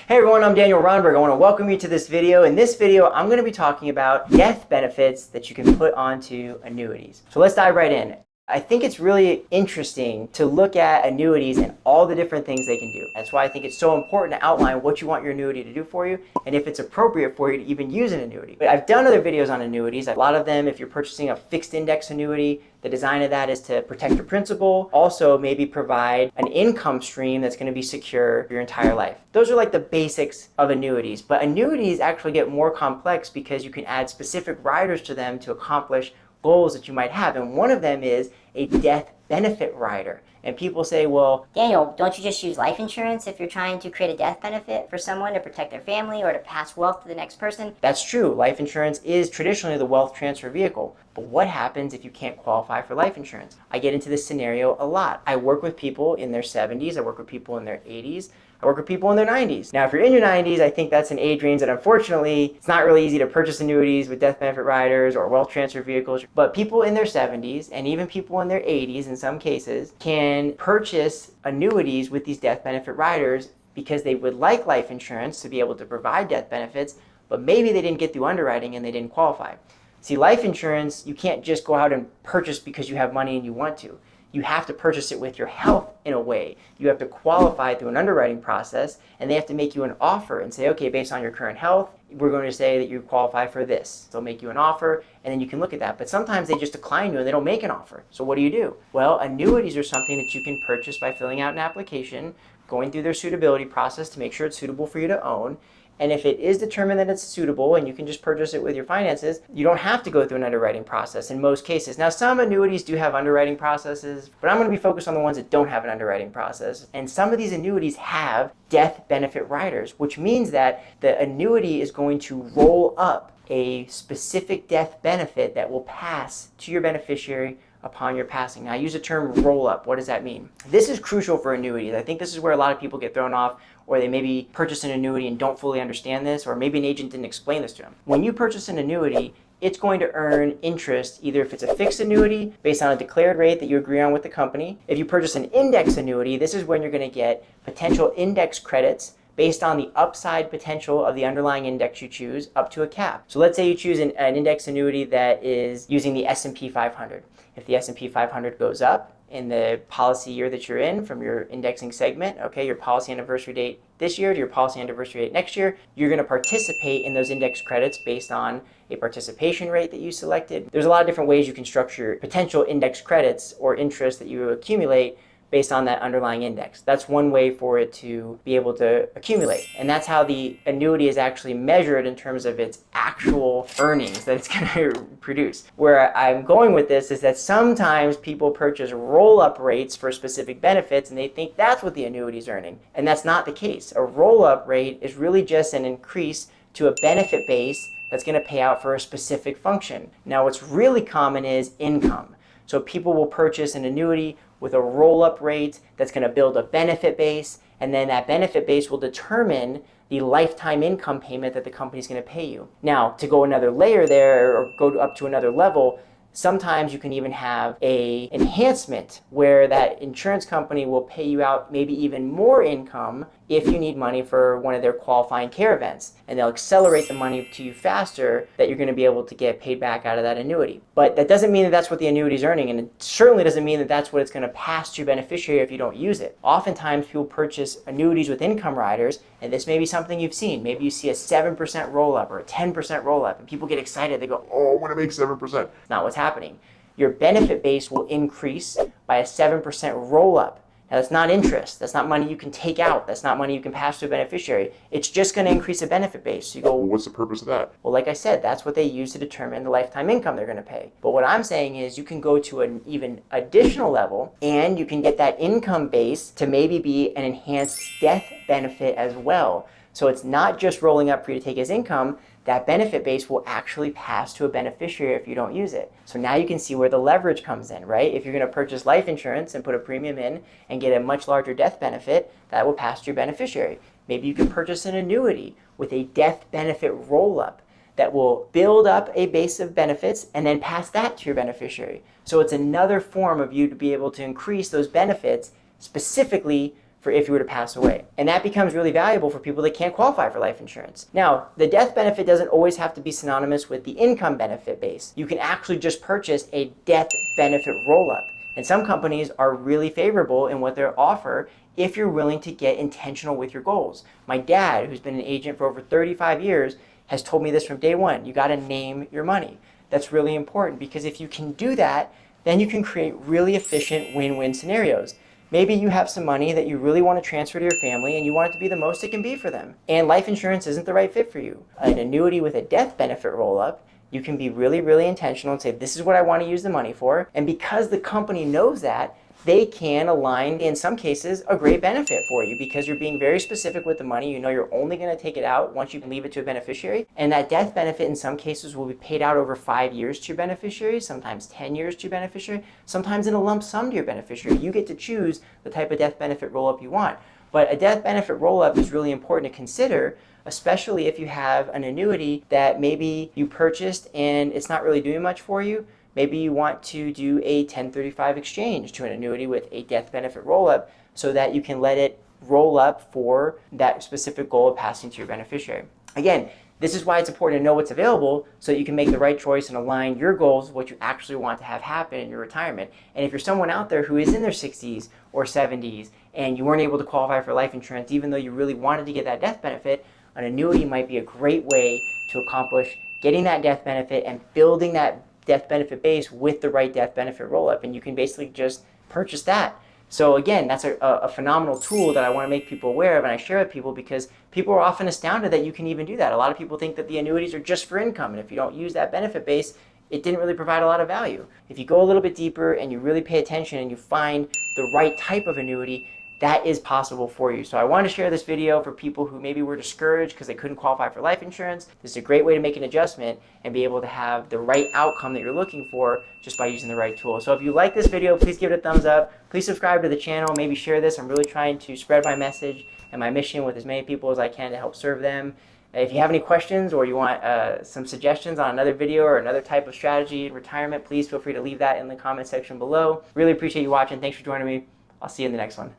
Hey everyone, I'm Daniel Rondberg. I want to welcome you to this video. In this video, I'm going to be talking about death benefits that you can put onto annuities. So let's dive right in. I think it's really interesting to look at annuities and all the different things they can do. That's why I think it's so important to outline what you want your annuity to do for you and if it's appropriate for you to even use an annuity. But I've done other videos on annuities. A lot of them, if you're purchasing a fixed index annuity, the design of that is to protect your principal, also maybe provide an income stream that's going to be secure for your entire life. Those are like the basics of annuities, but annuities actually get more complex because you can add specific riders to them to accomplish goals that you might have, and one of them is a death benefit rider. And people say, well, Daniel, don't you just use life insurance if you're trying to create a death benefit for someone to protect their family or to pass wealth to the next person? That's true. Life insurance is traditionally the wealth transfer vehicle. But what happens if you can't qualify for life insurance? I get into this scenario a lot. I work with people in their 70s. I work with people in their 80s. I work with people in their 90s. Now, if you're in your 90s, I think that's an age range that unfortunately, it's not really easy to purchase annuities with death benefit riders or wealth transfer vehicles. But people in their 70s and even people in their 80s in some cases can purchase annuities with these death benefit riders because they would like life insurance to be able to provide death benefits, but maybe they didn't get through underwriting and they didn't qualify. See, life insurance, you can't just go out and purchase because you have money and you want to. You have to purchase it with your health in a way. You have to qualify through an underwriting process, and they have to make you an offer and say, okay, based on your current health, we're going to say that you qualify for this. They'll make you an offer, and then you can look at that. But sometimes they just decline you and they don't make an offer. So what do? Well, annuities are something that you can purchase by filling out an application, going through their suitability process to make sure it's suitable for you to own. And if it is determined that it's suitable and you can just purchase it with your finances, you don't have to go through an underwriting process in most cases. Now, some annuities do have underwriting processes, but I'm going to be focused on the ones that don't have an underwriting process. And some of these annuities have death benefit riders, which means that the annuity is going to roll up a specific death benefit that will pass to your beneficiary upon your passing. Now, I use the term roll up. What does that mean? This is crucial for annuities. I think this is where a lot of people get thrown off, or they maybe purchase an annuity and don't fully understand this, or maybe an agent didn't explain this to them. When you purchase an annuity, it's going to earn interest either if it's a fixed annuity based on a declared rate that you agree on with the company. If you purchase an index annuity, this is when you're going to get potential index credits based on the upside potential of the underlying index you choose up to a cap. So let's say you choose an index annuity that is using the S&P 500. If the S&P 500 goes up in the policy year that you're in from your indexing segment, okay, your policy anniversary date this year to your policy anniversary date next year, you're going to participate in those index credits based on a participation rate that you selected. There's a lot of different ways you can structure potential index credits or interest that you accumulate based on that underlying index. That's one way for it to be able to accumulate. And that's how the annuity is actually measured in terms of its actual earnings that it's going to produce. Where I'm going with this is that sometimes people purchase roll-up rates for specific benefits and they think that's what the annuity is earning. And that's not the case. A roll-up rate is really just an increase to a benefit base that's going to pay out for a specific function. Now, what's really common is income. So people will purchase an annuity with a roll-up rate that's going to build a benefit base, and then that benefit base will determine the lifetime income payment that the company's going to pay you. Now, to go another layer there or go up to another level, sometimes you can even have an enhancement where that insurance company will pay you out maybe even more income if you need money for one of their qualifying care events. And they'll accelerate the money to you faster that you're going to be able to get paid back out of that annuity. But that doesn't mean that that's what the annuity is earning, and it certainly doesn't mean that that's what it's going to pass to your beneficiary if you don't use it. Oftentimes people purchase annuities with income riders, and this may be something you've seen. Maybe you see a 7% roll-up or a 10% roll-up, and people get excited. They go, oh, I want to make 7%. That's not what's happening. Your benefit base will increase by a 7% roll-up. Now, that's not interest. That's not money you can take out. That's not money you can pass to a beneficiary. It's just going to increase the benefit base. So you go, well, what's the purpose of that? Well, like I said, that's what they use to determine the lifetime income they're going to pay. But what I'm saying is you can go to an even additional level and you can get that income base to maybe be an enhanced death benefit as well. So it's not just rolling up for you to take as income. That benefit base will actually pass to a beneficiary if you don't use it. So now you can see where the leverage comes in, right? If you're going to purchase life insurance and put a premium in and get a much larger death benefit, that will pass to your beneficiary. Maybe you can purchase an annuity with a death benefit roll-up that will build up a base of benefits and then pass that to your beneficiary. So it's another form of you to be able to increase those benefits specifically for for if you were to pass away. And that becomes really valuable for people that can't qualify for life insurance. Now, the death benefit doesn't always have to be synonymous with the income benefit base. You can actually just purchase a death benefit roll-up. And some companies are really favorable in what they offer if you're willing to get intentional with your goals. My dad, who's been an agent for over 35 years, has told me this from day one. You got to name your money. That's really important, because if you can do that, then you can create really efficient win-win scenarios. Maybe you have some money that you really want to transfer to your family and you want it to be the most it can be for them. And life insurance isn't the right fit for you. An annuity with a death benefit roll-up, you can be really, really intentional and say, this is what I want to use the money for. And because the company knows that, they can align, in some cases, a great benefit for you, because you're being very specific with the money. You know you're only going to take it out once you can leave it to a beneficiary. And that death benefit in some cases will be paid out over 5 years to your beneficiary, sometimes 10 years to your beneficiary, sometimes in a lump sum to your beneficiary. You get to choose the type of death benefit roll-up you want. But a death benefit roll-up is really important to consider, especially if you have an annuity that maybe you purchased and it's not really doing much for you. Maybe you want to do a 1035 exchange to an annuity with a death benefit roll-up so that you can let it roll up for that specific goal of passing to your beneficiary. Again, this is why it's important to know what's available so that you can make the right choice and align your goals with what you actually want to have happen in your retirement. And if you're someone out there who is in their 60s or 70s and you weren't able to qualify for life insurance even though you really wanted to get that death benefit, an annuity might be a great way to accomplish getting that death benefit and building that death benefit base with the right death benefit roll-up. And you can basically just purchase that. So again, that's a phenomenal tool that I want to make people aware of and I share with people, because people are often astounded that you can even do that. A lot of people think that the annuities are just for income, and if you don't use that benefit base, it didn't really provide a lot of value. If you go a little bit deeper and you really pay attention and you find the right type of annuity, that is possible for you. So I wanted to share this video for people who maybe were discouraged because they couldn't qualify for life insurance. This is a great way to make an adjustment and be able to have the right outcome that you're looking for just by using the right tool. So if you like this video, please give it a thumbs up. Please subscribe to the channel, maybe share this. I'm really trying to spread my message and my mission with as many people as I can to help serve them. If you have any questions or you want some suggestions on another video or another type of strategy in retirement, please feel free to leave that in the comment section below. Really appreciate you watching. Thanks for joining me. I'll see you in the next one.